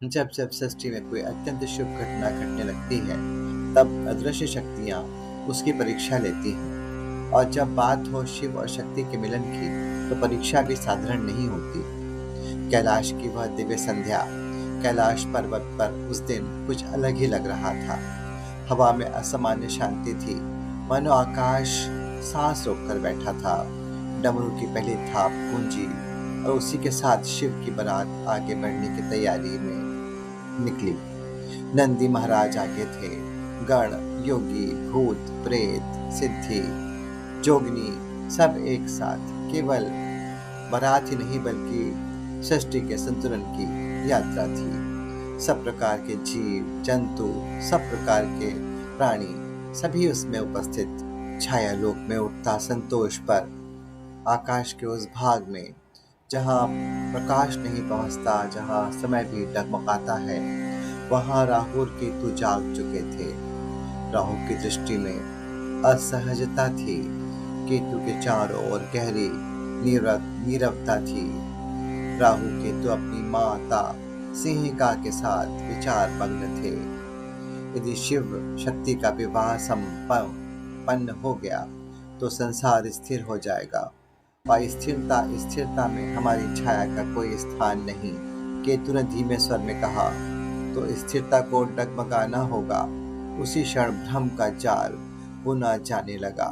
जब जब सृष्टि में कोई अत्यंत शुभ घटना घटने लगती है, तब अदृश्य शक्तियां उसकी परीक्षा लेती हैं। और जब बात हो शिव और शक्ति के मिलन की, तो परीक्षा भी साधारण नहीं होती। कैलाश की वह दिव्य संध्या, कैलाश पर्वत पर उस दिन कुछ अलग ही लग रहा था। हवा में असामान्य शांति थी, मानो आकाश सांस रोककर बैठा था। डमरू की पहली थाप गूंजी और उसी के साथ शिव की बारात आगे बढ़ने की तैयारी में निकली। नंदी महाराज आगे थे। गण, योगी, भूत, प्रेत, सिद्धि, जोगनी, सब एक साथ। केवल बारात ही नहीं बल्कि सृष्टि के संतुलन की यात्रा थी। सब प्रकार के जीव जंतु, सब प्रकार के प्राणी, सभी उसमें उपस्थित। छाया लोक में उठता संतोष पर आकाश के उस भाग में जहाँ प्रकाश नहीं पहुँचता, जहाँ समय भी डगमगाता है, वहाँ राहु और केतु जाग चुके थे। राहु की दृष्टि में असहजता थी, केतु के चारों ओर गहरी नीरवता थी। राहु केतु अपनी माता सिंहिका के साथ विचार मग्न थे। यदि शिव शक्ति का विवाह संपन्न हो गया तो संसार स्थिर हो जाएगा। और स्थिरता में हमारी छाया का कोई स्थान नहीं। केतु ने धीमे स्वर में कहा, तो स्थिरता को डगमगाना होगा। उसी क्षण भ्रम का जाल बुना जाने लगा।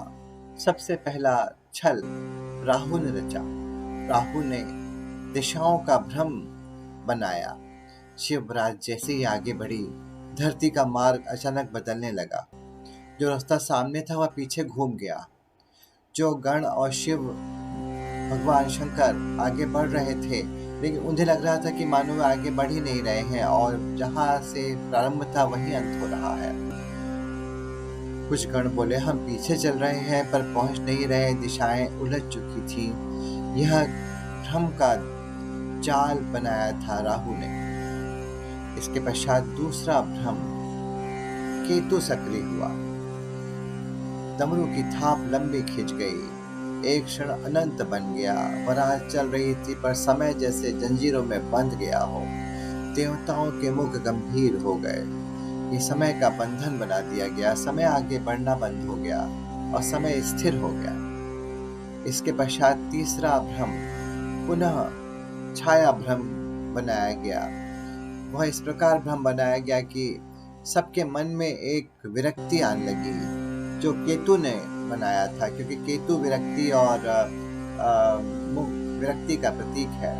सबसे पहला छल राहु ने रचा। राहु ने दिशाओं का भ्रम बनाया। शिवराज जैसे ही आगे बढ़ी, धरती का मार्ग अचानक बदलने लगा। जो रास्ता सामने था वह पीछे घूम गया। जो गण और शिव भगवान शंकर आगे बढ़ रहे थे, लेकिन उन्हें लग रहा था कि मानो वे आगे बढ़ ही नहीं रहे हैं और जहां से प्रारंभ था वहीं अंत हो रहा है। कुछ गण बोले, हम पीछे चल रहे हैं पर पहुंच नहीं रहे, दिशाएं उलझ चुकी थी। यह भ्रम का जाल बनाया था राहु ने। इसके पश्चात दूसरा भ्रम, केतु सक्रिय हुआ। डमरू की थाप लंबी खिंच गई। एक क्षण अनंत बन गया। बारात चल रही थी पर समय जैसे जंजीरों में बंध गया हो। देवताओं के मुख गंभीर हो गए। ये समय का बंधन बना दिया गया। समय आगे बढ़ना बंद हो गया और समय स्थिर हो गया। इसके पश्चात तीसरा भ्रम, पुनः छाया भ्रम बनाया गया। वह इस प्रकार भ्रम बनाया गया कि सबके मन में एक विरक्ति आने लगी, जो केतु ने बनाया था, क्योंकि केतु विरक्ति और विरक्ति का प्रतीक है।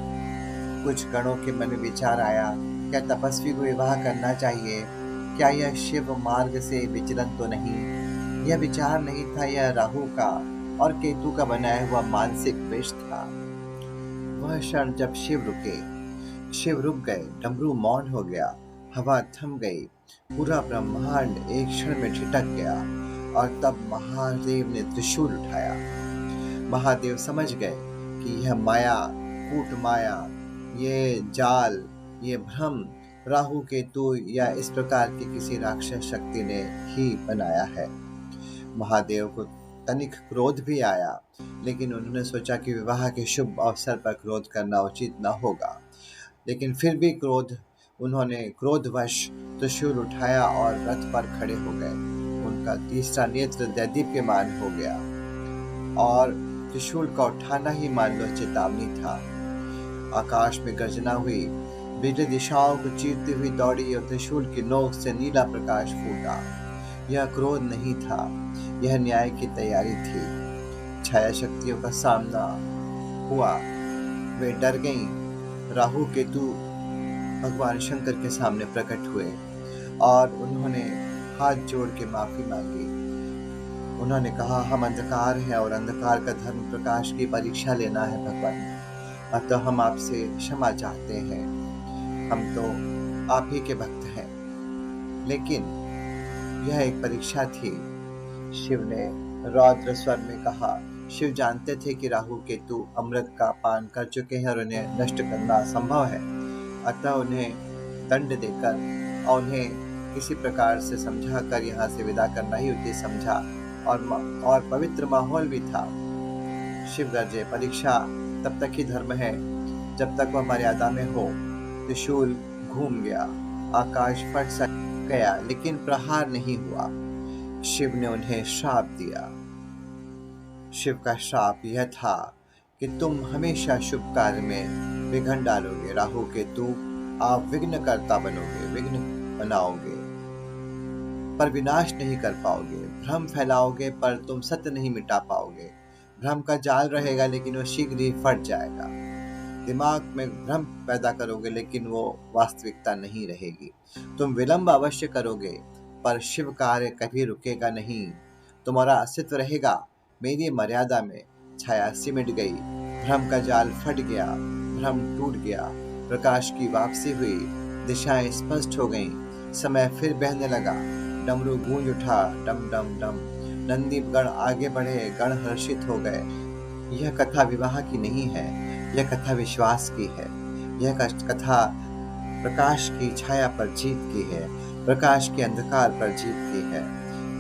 कुछ गणों के मन में विचार आया, क्या तपस्वी को विवाह करना चाहिए? क्या यह शिव मार्ग से विचलन तो नहीं? यह विचार नहीं था, यह राहु का और केतु का बनाया हुआ मानसिक विष था। वह क्षण जब शिव रुक गए, डमरू मौन हो गया, हवा थम गई, पूरा ब्रह्मांड एक क्षण में ठिठक गया। और तब महादेव ने त्रिशूल उठाया। महादेव समझ गए कि यह माया, कूट माया, ये जाल, ये भ्रम राहु केतु या इस प्रकार की किसी राक्षस शक्ति ने ही बनाया है। महादेव को तनिक क्रोध भी आया, लेकिन उन्होंने सोचा कि विवाह के शुभ अवसर पर क्रोध करना उचित न होगा। लेकिन फिर भी उन्होंने क्रोधवश त्रिशूल उठाया और रथ पर खड़े हो गए। उनका तीसरा नेत्र दैदीप्यमान हो गया और त्रिशूल का उठाना ही मान लो चेतावनी था। आकाश में गर्जना हुई, बिजली दिशाओं को चीरती हुई दौड़ी और त्रिशूल की नोक से नीला प्रकाश फूटा। यह क्रोध नहीं था, यह न्याय की तैयारी थी। छाया शक्तियों का सामना हुआ, वे डर गईं। राहु केतु भगवान शंकर के सामने प्रकट हुए और उन्होंने हाथ जोड़ के माफी मांगी। उन्होंने कहा, हम अंधकार हैं और अंधकार का धर्म प्रकाश की परीक्षा लेना है भगवान, अतः हम आपसे क्षमा चाहते हैं। हम तो आप ही के भक्त हैं। लेकिन यह एक परीक्षा थी। शिव ने रौद्र स्वर में कहा। शिव जानते थे कि राहु केतु अमृत का पान कर चुके हैं और उन्हें नष्ट करना असंभव है, अतः उन्हें दंड देकर और उन्हें किसी प्रकार से समझा कर यहाँ से विदा करना ही उचित समझा। और पवित्र माहौल भी था। शिव गर्जे, परीक्षा तब तक ही धर्म है जब तक वह मर्यादा में हो। त्रिशूल घूम गया, आकाश फट सा गया, लेकिन प्रहार नहीं हुआ। शिव ने उन्हें श्राप दिया। शिव का श्राप यह था कि तुम हमेशा शुभ कार्य में विघ्न डालोगे। राहु केतु, आप विघ्न कर्ता बनोगे, विघ्न बनाओगे पर विनाश नहीं कर पाओगे। भ्रम फैलाओगे पर तुम सत्य नहीं मिटा पाओगे। भ्रम का जाल रहेगा लेकिन वो शीघ्र ही फट जाएगा। दिमाग में भ्रम पैदा करोगे लेकिन वो वास्तविकता नहीं रहेगी। तुम विलंब अवश्य करोगे पर शिव कार्य कभी रुकेगा नहीं। तुम्हारा अस्तित्व रहेगा मेरी मर्यादा में। छाया सिमट गई, भ्रम का जाल फट गया, भ्रम टूट गया, प्रकाश की वापसी हुई, दिशाएं स्पष्ट हो गईं, समय फिर बहने लगा, डमरू गूंज उठा, डम डम डम। नंदी गण आगे बढ़े, गण हर्षित हो गए। यह कथा विवाह की नहीं है, यह कथा विश्वास की है। यह कथा प्रकाश की छाया पर जीत की है, प्रकाश के अंधकार पर जीत की है।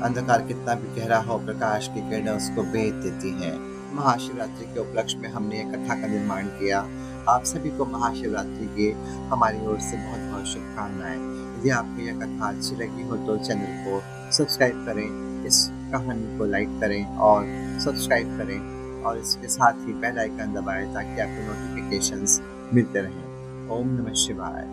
अंधकार कितना भी गहरा हो, प्रकाश की किरणें उसको भेद देती हैं। महाशिवरात्रि के उपलक्ष्य में हमने एक कथा का निर्माण किया। आप सभी को महाशिवरात्रि की हमारी ओर से बहुत बहुत शुभकामनाएं। यदि आपको यह कथा अच्छी लगी हो तो चैनल को सब्सक्राइब करें, इस कहानी को लाइक करें और सब्सक्राइब करें और इसके साथ ही बेल आइकन दबाएं ताकि आपको नोटिफिकेशंस मिलते रहें। ओम नमः शिवाय।